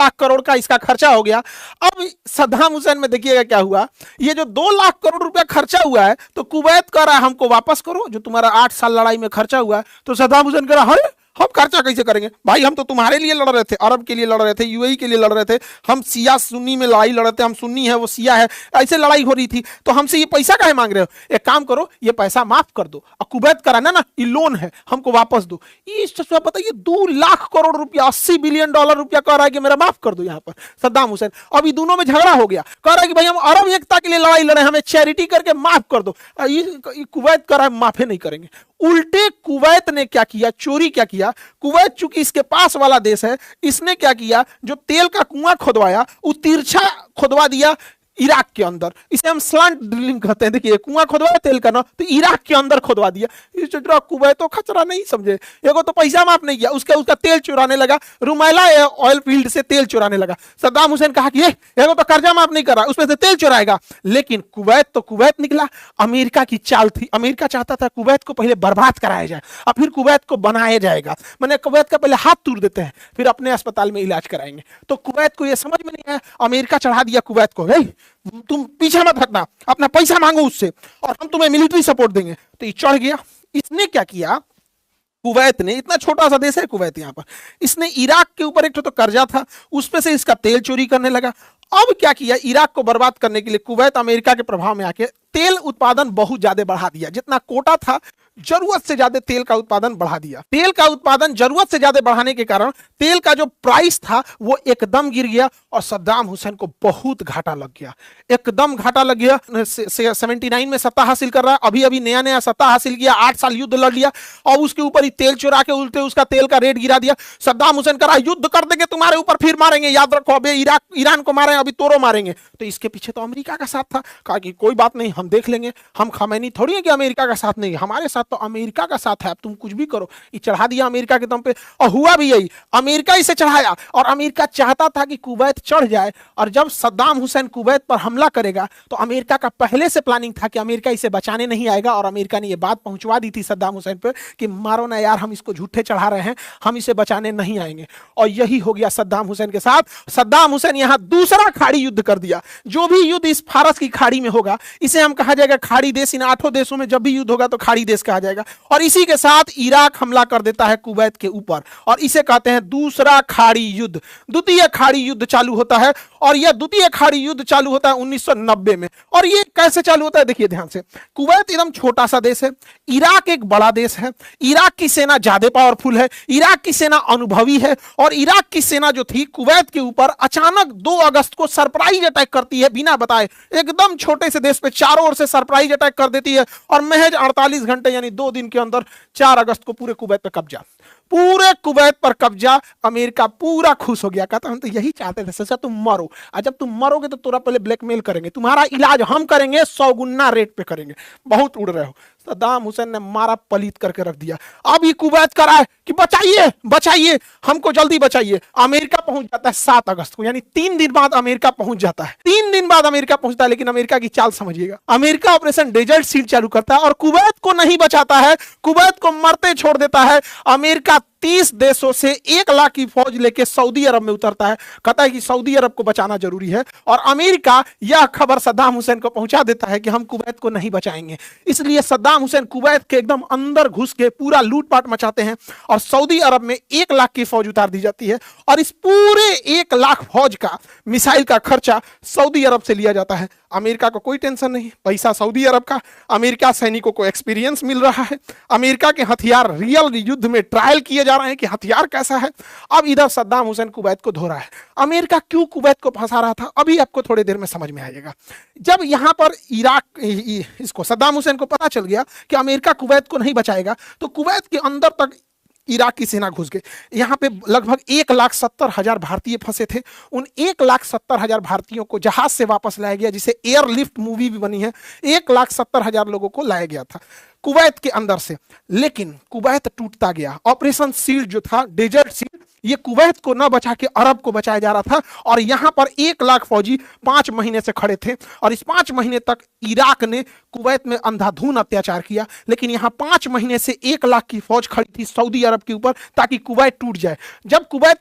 लाख करोड़ का इसका खर्चा हो गया। अब सद्दाम हुसैन में देखिएगा क्या हुआ, ये जो 2 लाख करोड़ रुपया खर्चा हुआ है तो कुवैत कह रहा है हमको वापस करो जो तुम्हारा 8 साल लड़ाई में खर्चा हुआ है। तो सद्दाम हुसैन कह रहा है हम खर्चा कैसे करेंगे भाई, हम तो तुम्हारे लिए लड़ रहे थे, अरब के लिए लड़ रहे थे, यूएई के लिए लड़ रहे थे, हम सिया सुन्नी में लड़ाई लड़ रहे थे, हम सुन्नी है वो सिया है, ऐसे लड़ाई हो रही थी, तो हमसे ये पैसा काहे मांग रहे हो, एक काम करो ये पैसा माफ कर दो, और कुवैत कराना ना ये लोन है हमको वापस दो। ये बताइए 2 लाख करोड़ रुपया, 80 बिलियन डॉलर रुपया कह रहा है कि मेरा माफ कर दो यहाँ पर सद्दाम हुसैन। अभी दोनों में झगड़ा हो गया, कह रहा है कि भाई हम अरब एकता के लिए लड़ाई लड़े, हमें चैरिटी करके माफ कर दो। कुवैत कह रहा है माफे नहीं करेंगे। उल्टे कुवैत ने क्या किया, चोरी क्या किया, कुवैत चूंकि इसके पास वाला देश है, इसने क्या किया, जो तेल का कुआं खुदवाया वो तिरछा खुदवा दिया इराक के अंदर, इसे हम स्लांट ड्रिलिंग कहते हैं। देखिए कुआं खुदवाया तेल का ना, तो इराक के अंदर खुदवा दिया। कुवैत तो खचरा नहीं समझे, एगो तो पैसा माफ नहीं किया, उसका तेल चुराने लगा, रुमैला ऑयल फील्ड से तेल चुराने लगा। सद्दाम हुसैन कहा कि एगो तो कर्जा माफ नहीं कर रहा, उसमें से तेल चुराएगा। लेकिन कुवैत तो कुवैत निकला, अमेरिका की चाल थी, अमेरिका चाहता था कुवैत को पहले बर्बाद कराया जाए और फिर कुवैत को बनाया जाएगा, मैंने कुवैत का पहले हाथ तोड़ देते हैं फिर अपने अस्पताल में इलाज कराएंगे। तो कुवैत को यह समझ में नहीं आया, अमेरिका चढ़ा दिया कुवैत को, तुम पीछे मत हटना, अपना पैसा मांगो उससे और हम तुम्हें मिलिट्री सपोर्ट देंगे। तो ये चढ़ गया। इसने क्या किया, कुवैत ने, इतना छोटा सा देश है कुवैत, यहां पर इसने इराक के ऊपर एक तो कर्जा था, उसपे से इसका तेल चोरी करने लगा। अब क्या किया, इराक को बर्बाद करने के लिए कुवैत अमेरिका के प्रभाव में आके तेल उत्पादन बहुत ज्यादा बढ़ा दिया, जितना कोटा था जरूरत से ज्यादा तेल का उत्पादन बढ़ा दिया। तेल का उत्पादन जरूरत से ज्यादा बढ़ाने के कारण तेल का जो प्राइस था वो एकदम गिर गया और सद्दाम हुसैन को बहुत घाटा लग गया, एकदम घाटा लग गया। 79 में सत्ता हासिल कर रहा है, अभी अभी नया नया सत्ता हासिल किया, 8 साल युद्ध लड़ लिया और उसके ऊपर ही तेल चुरा के उल्टे उसका तेल का रेट गिरा दिया। सद्दाम हुसैन कह रहा युद्ध कर देंगे तुम्हारे ऊपर, फिर मारेंगे, याद रखो, अभी ईरान को मारे, अभी तोरो मारेंगे। तो इसके पीछे तो अमेरिका का साथ था, कहा कि कोई बात नहीं हम देख लेंगे, हम खमैनी थोड़ी है कि अमेरिका का साथ नहीं, हमारे साथ तो अमेरिका का साथ है, अब तुम कुछ भी करो। ये चढ़ा दिया अमेरिका के दम पे और हुआ भी यही, अमेरिका इसे चढ़ाया और अमेरिका चाहता था कि कुवैत चढ़ जाए। और जब सद्दाम हुसैन कुवैत पर हमला करेगा तो अमेरिका का पहले से प्लानिंग था कि अमेरिका इसे बचाने नहीं आएगा और अमेरिका ने यह बात पहुंचवा दी थी सद्दाम हुसैन पर कि मारो ना यार, हम इसको झूठे चढ़ा रहे हैं, हम इसे बचाने नहीं आएंगे। और यही हो गया सद्दाम हुसैन के साथ। सद्दाम हुसैन यहां दूसरा खाड़ी युद्ध कर दिया। जो भी युद्ध इस फारस की खाड़ी में होगा इसे हम कहा जाएगा खाड़ी देश। इन 8 देशों में जब भी युद्ध होगा तो खाड़ी देश कहा जाएगा। और इसी के साथ इराक हमला कर देता है कुवैत के ऊपर और इसे कहते हैं दूसरा खाड़ी युद्ध। द्वितीय खाड़ी युद्ध चालू होता है और यह द्वितीय खाड़ी युद्ध चालू होता है 1990 में। और यह कैसे चालू होता है देखिए ध्यान से, कुवैत एकदम छोटा सा देश है, इराक एक बड़ा देश है, इराक की सेना ज्यादा पावरफुल है, इराक की सेना अनुभवी है और इराक की सेना जो थी कुवैत के ऊपर अचानक 2 अगस्त को सरप्राइज अटैक करती है बिना बताए। एकदम छोटे से देश पे चारों ओर से सरप्राइज अटैक कर देती है और महज 48 घंटे यानी 2 दिन के अंदर 4 अगस्त को पूरे कुवैत पर कब्जा, पूरे कुवैत पर कब्जा। अमेरिका पूरा खुश हो गया, कहता हम तो यही चाहते थे, सोचा तुम मरो, और जब तुम मरोगे तो तुरा पहले ब्लैकमेल करेंगे, तुम्हारा इलाज हम करेंगे, 100 गुना रेट पे करेंगे, बहुत उड़ रहे हो। सद्दाम हुसैन ने मारा पलीत करके रख दिया। अब ये कुवैत करा है कि बचाइए बचाइए हमको, जल्दी बचाइए। अमेरिका पहुंच जाता है 7 अगस्त को, यानी 3 दिन बाद अमेरिका पहुंच जाता है, 3 दिन बाद अमेरिका पहुंचता है। लेकिन अमेरिका की चाल समझिएगा, अमेरिका ऑपरेशन डेजर्ट शील्ड चालू करता है और कुवैत को नहीं बचाता है, कुवैत को मरते छोड़ देता है। अमेरिका 30 देशों से 1 लाख की फौज लेके सऊदी अरब में उतरता है, कहता है कि सऊदी अरब को बचाना जरूरी है। और अमेरिका यह खबर सद्दाम हुसैन को पहुंचा देता है कि हम कुवैत को नहीं बचाएंगे। इसलिए सद्दाम हुसैन कुवैत के एकदम अंदर घुस के पूरा लूटपाट मचाते हैं और सऊदी अरब में 1 लाख की फौज उतार दी जाती है। और इस पूरे 1 लाख फौज का मिसाइल का खर्चा सऊदी अरब से लिया जाता है। अमेरिका को कोई टेंशन नहीं, पैसा सऊदी अरब का, अमेरिका सैनिकों को एक्सपीरियंस मिल रहा है, अमेरिका के हथियार रियल युद्ध में ट्रायल किए जा रहे हैं कि हथियार कैसा है। अब इधर सद्दाम हुसैन कुवैत को धो रहा है। अमेरिका क्यों कुवैत को फंसा रहा था अभी आपको थोड़ी देर में समझ में आएगा। जब यहां पर इराक इसको सद्दाम हुसैन को पता चल गया कि अमेरिका कुवैत को नहीं बचाएगा तो कुवैत के अंदर तक इराक की सेना घुस गई। यहां पे लगभग 1,70,000 भारतीय फंसे थे। उन 1,70,000 भारतीयों को जहाज से वापस लाया गया, जिसे एयरलिफ्ट मूवी भी बनी है। 1,70,000 लोगों को लाया गया था कुवैत के अंदर से। लेकिन कुवैत टूटता गया। ऑपरेशन शील्ड जो था, डेजर्ट शील्ड, ये कुवैत को न बचा के अरब को बचाया जा रहा था। और यहां पर 1 लाख फौजी 5 महीने से खड़े थे और इस 5 महीने तक इराक ने कुवैत में अंधाधुन अत्याचार किया। लेकिन यहां 5 महीने से 1 लाख की फौज खड़ी थी सऊदी अरब के ऊपर ताकि कुवैत टूट जाए। जब कुवैत